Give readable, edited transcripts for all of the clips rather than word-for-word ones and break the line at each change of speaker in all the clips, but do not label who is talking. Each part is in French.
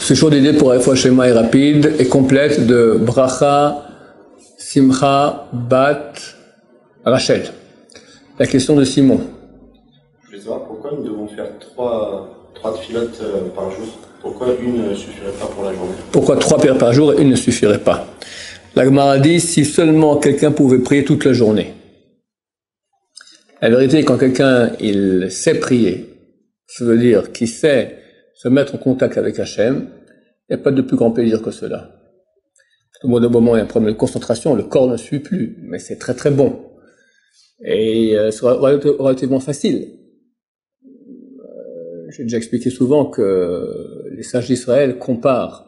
Ce jour d'idée pour Refoua Shlema est rapide et complète de Bracha, Simcha, Bat, Rachel. La question de Simon.
Je voulais savoir pourquoi nous devons faire trois tfilotes par jour. Pourquoi une ne suffirait pas pour la journée?
Pourquoi 3 prières par jour et une ne suffirait pas? La Gemara dit si seulement quelqu'un pouvait prier toute la journée. La vérité, quand quelqu'un il sait prier, ça veut dire qu'il sait se mettre en contact avec Hachem, il n'y a pas de plus grand plaisir que cela. Au bout d'un moment, il y a un problème de concentration, le corps ne suit plus, mais c'est très très bon. Et c'est relativement facile. J'ai déjà expliqué souvent que les sages d'Israël comparent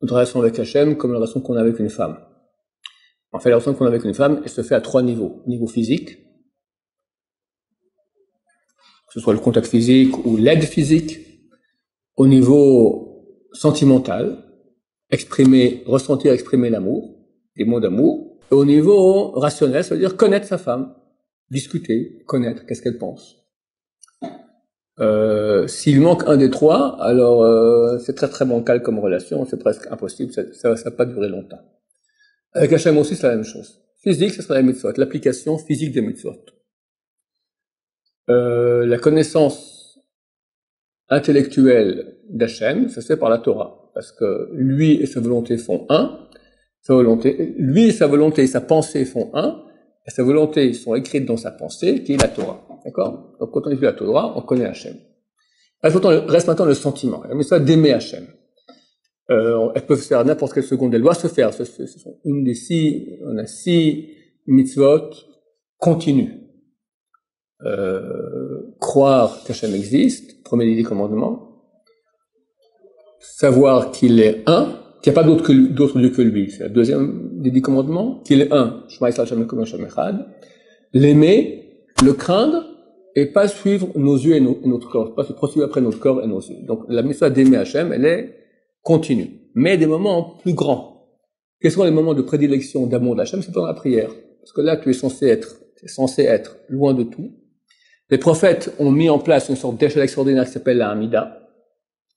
notre relation avec Hachem comme la relation qu'on a avec une femme. En fait, la relation qu'on a avec une femme, elle se fait à 3 niveaux. Niveau physique, que ce soit le contact physique ou l'aide physique. Au niveau sentimental, ressentir, exprimer l'amour, des mots d'amour. Et au niveau rationnel, ça veut dire connaître sa femme, discuter, connaître, qu'est-ce qu'elle pense. S'il manque un des 3, alors c'est très très bancal comme relation, c'est presque impossible, ça va pas durer longtemps. Avec Hachem aussi, c'est la même chose. Physique, ce sera la mitzvot, l'application physique des mitzvot. La connaissance intellectuelle d'Hachem, ça se fait par la Torah, parce que lui et sa volonté font un, lui et sa volonté et sa pensée font un, et sa volonté sont écrites dans sa pensée, qui est la Torah. D'accord? Donc quand on étudie la Torah, on connaît Hachem. Reste maintenant le sentiment, la mitzvah d'aimer Hachem. Elles peuvent se faire n'importe quelle seconde, elles doivent se faire. Ce sont on a 6 mitzvot continues. Croire qu'Hachem existe, premier des 10 commandements. Savoir qu'il est un, qu'il n'y a pas d'autre Dieu que lui, c'est le deuxième des 10 commandements, qu'il est un, Shema Yisrael Hashem Elokeinu Hashem Echad. L'aimer, le craindre, et pas suivre nos yeux et notre corps, pas se poursuivre après notre corps et nos yeux. Donc la mitzvah d'aimer Hachem, elle est continue, mais des moments plus grands. Quels sont les moments de prédilection d'amour d'Hachem? C'est pendant la prière, parce que là tu es censé être loin de tout. Les prophètes ont mis en place une sorte d'échelle extraordinaire qui s'appelle la Hamida,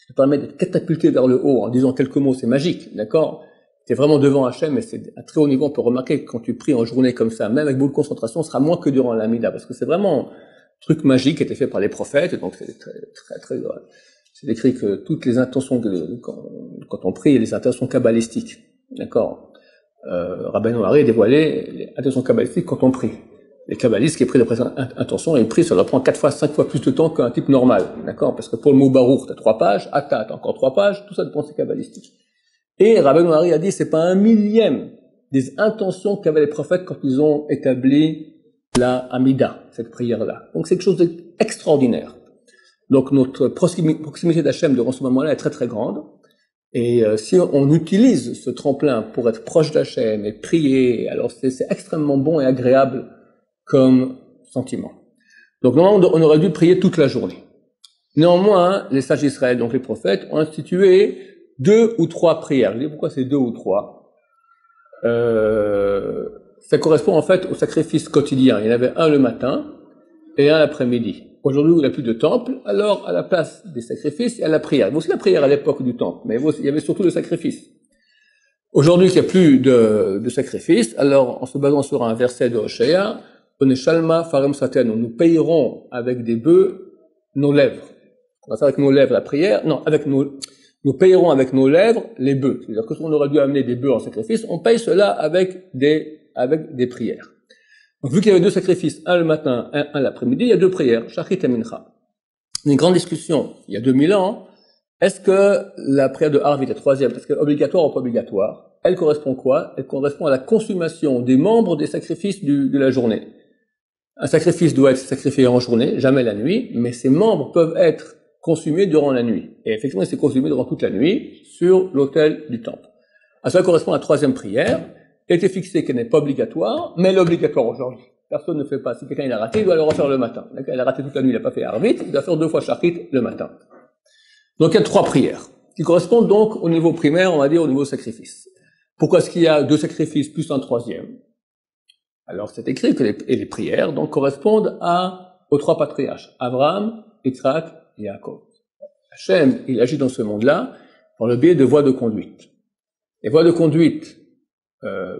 qui permet de catapulter vers le haut en disant quelques mots, c'est magique, d'accord? Tu es vraiment devant Hachem, et c'est à très haut niveau. On peut remarquer que quand tu pries en journée comme ça, même avec beaucoup de concentration, ce sera moins que durant la Hamida, parce que c'est vraiment un truc magique qui a été fait par les prophètes, et donc c'est très c'est décrit que toutes les intentions, quand on prie, il y a des intentions kabbalistiques, d'accord? Rabbeinu Hari a dévoilé les intentions kabbalistiques quand on prie. Les kabbalistes qui prient d'après intention, et une prise, ça leur prend 4 fois, 5 fois plus de temps qu'un type normal, d'accord? Parce que pour le mot Baruch, t'as 3 pages, Ata, t'as encore 3 pages, tout ça de pensée kabbalistique. Et Rabbeinu Hari a dit, c'est pas 1/1000 des intentions qu'avaient les prophètes quand ils ont établi la Hamida, cette prière-là. Donc c'est quelque chose d'extraordinaire. Donc notre proximité d'Hachem durant ce moment-là est très très grande. Et si on utilise ce tremplin pour être proche d'Hachem et prier, alors c'est extrêmement bon et agréable comme sentiment. Donc normalement, on aurait dû prier toute la journée. Néanmoins, les sages d'Israël, donc les prophètes, ont institué 2 ou 3 prières. Je dis pourquoi c'est 2 ou 3. Ça correspond en fait au sacrifice quotidien. Il y en avait un le matin et un l'après-midi. Aujourd'hui, où il n'y a plus de temple, alors à la place des sacrifices, il y a la prière. Il y avait aussi la prière à l'époque du temple, mais il y avait surtout le sacrifice. Aujourd'hui, qu'il n'y a plus de sacrifice, alors en se basant sur un verset de Hoshea, nous payerons avec des bœufs nos lèvres. On va faire avec nos lèvres la prière. Non, nous payerons avec nos lèvres les bœufs. C'est-à-dire que si on aurait dû amener des bœufs en sacrifice, on paye cela avec des prières. Donc, vu qu'il y avait 2 sacrifices, un le matin, un l'après-midi, il y a 2 prières, Shachrit et Mincha. Une grande discussion, il y a 2000 ans, est-ce que la prière de Harvit, la 3e, est-ce qu'elle est obligatoire ou pas obligatoire? Elle correspond quoi? Elle correspond à la consommation des membres des sacrifices de la journée. Un sacrifice doit être sacrifié en journée, jamais la nuit, mais ses membres peuvent être consumés durant la nuit. Et effectivement, il s'est consumé durant toute la nuit sur l'autel du temple. À cela correspond à la 3e prière, qui a été fixée qu'elle n'est pas obligatoire, mais elle est obligatoire aujourd'hui. Personne ne fait pas. Si quelqu'un il a raté, il doit le refaire le matin. Il a raté toute la nuit, il n'a pas fait Harvit, il doit faire 2 fois Shachrit le matin. Donc il y a 3 prières, qui correspondent donc au niveau primaire, on va dire au niveau sacrifice. Pourquoi est-ce qu'il y a 2 sacrifices plus un 3e? Alors c'est écrit que les prières donc correspondent aux 3 patriarches, Abraham, Yitzhak et Yaakov. Hachem, il agit dans ce monde-là par le biais de voies de conduite. Les voies de conduite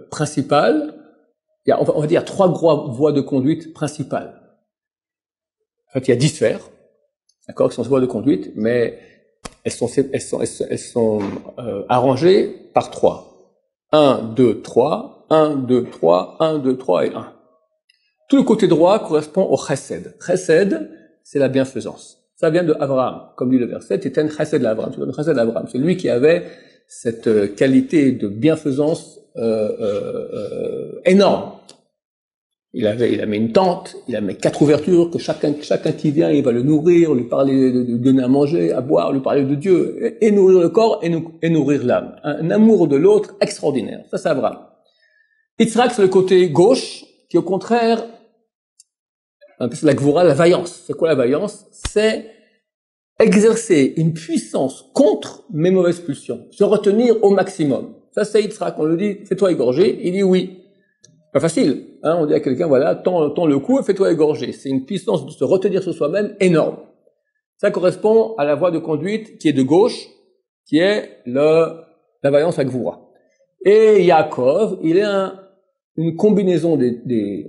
principales, on va dire 3 voies de conduite principales. En fait, il y a 10 sphères, d'accord, qui sont ces voies de conduite, mais elles sont arrangées par 3. 1, 2, 3, 1, 2, 3, 1, 2, 3 et 1. Tout le côté droit correspond au chesed. Chesed, c'est la bienfaisance. Ça vient de Abraham, comme dit le verset, Titen chesed l'Abraham. Tu donnes chesed l'Abraham. C'est lui qui avait cette qualité de bienfaisance énorme. Il a mis une tente, il a mis 4 ouvertures, que chacun qui vient, il va le nourrir, lui parler de donner à manger, à boire, lui parler de Dieu, et nourrir le corps, et nourrir l'âme. Un amour de l'autre extraordinaire. Ça, c'est Abraham. Yitzhak, c'est le côté gauche, qui au contraire, c'est la gvoura, la vaillance. C'est quoi la vaillance? C'est exercer une puissance contre mes mauvaises pulsions. Se retenir au maximum. Ça, c'est Yitzhak. On lui dit, fais-toi égorger. Il dit oui. Pas facile, hein. On dit à quelqu'un, voilà, tends le cou et fais-toi égorger. C'est une puissance de se retenir sur soi-même énorme. Ça correspond à la voie de conduite qui est de gauche, qui est la vaillance à gvoura. Et Yaakov, il est une combinaison des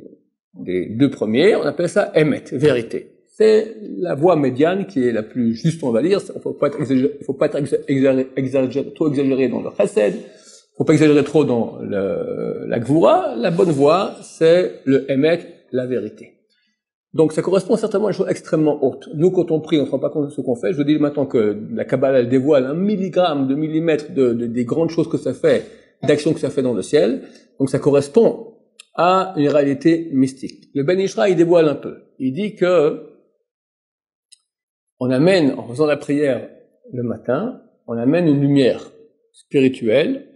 2 premiers, on appelle ça Emet, vérité. C'est la voie médiane qui est la plus juste, on va dire. Il faut pas être trop exagéré dans le chesed, faut pas exagérer trop dans la gvoura. La bonne voie, c'est le Emet, la vérité. Donc ça correspond certainement à une chose extrêmement haute. Nous, quand on prie, on ne se rend pas compte de ce qu'on fait. Je dis maintenant que la Kabbalah, elle dévoile 1 milligramme de millimètre des grandes choses que ça fait, d'actions que ça fait dans le ciel. Donc ça correspond à une réalité mystique. Le Ben Ishra, il dévoile un peu. Il dit que on amène, en faisant la prière le matin, on amène une lumière spirituelle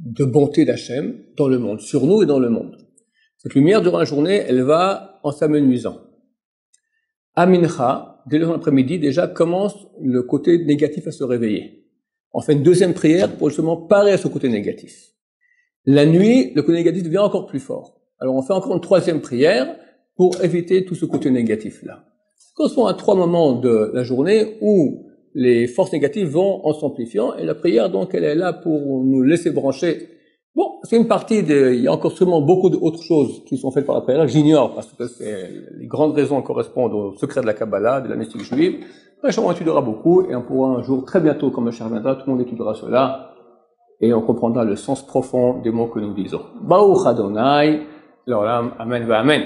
de bonté d'Hachem dans le monde, sur nous et dans le monde. Cette lumière, durant la journée, elle va en s'amenuisant. À Mincha, dès l'après-midi, déjà commence le côté négatif à se réveiller. On fait une deuxième prière pour justement parer à ce côté négatif. La nuit, le côté négatif devient encore plus fort. Alors on fait encore une 3e prière pour éviter tout ce côté négatif-là. Ça correspond à 3 moments de la journée où les forces négatives vont en s'amplifiant, et la prière, donc, elle est là pour nous laisser brancher. Bon, c'est une partie il y a encore sûrement beaucoup d'autres choses qui sont faites par la prière, j'ignore, parce que les grandes raisons correspondent au secret de la Kabbalah, de la mystique juive. Après, on étudiera beaucoup, et on pourra un jour, très bientôt, comme le cher viendra, tout le monde étudiera cela, et on comprendra le sens profond des mots que nous disons. Baruch Adonai, l'olam, amen va amen.